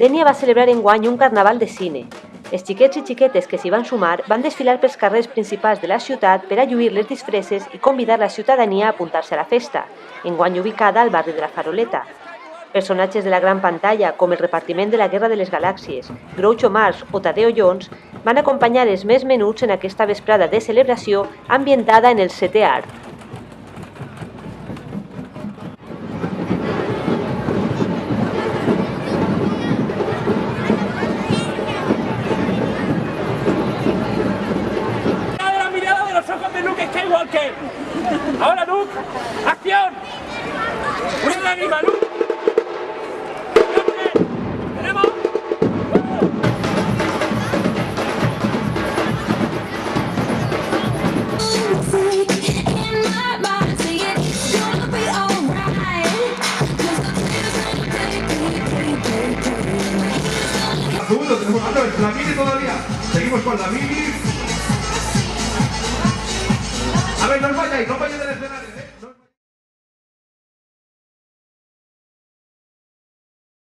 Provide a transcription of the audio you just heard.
Dénia va celebrar enguany un carnaval de cine. Els xiquets i xiquetes que s'hi van sumar van desfilar pels carrers principals de la ciutat per a lluir les disfresses i convidar la ciutadania a apuntar-se a la festa, enguany ubicada al barri de la Faroleta. Personatges de la gran pantalla, com el repartiment de la Guerra de les Galàxies, Groucho Marx o Tadeo Jones, van acompanyar els més menuts en aquesta vesprada de celebració ambientada en el setè art. La mirada de los ojos de Luke Skywalker. Ahora, Luke, acción. Una lágrima, Luke. Segundo, tenemos la mini todavía. Seguimos con la mini. A ver, no os vayáis del escenario, ¿eh?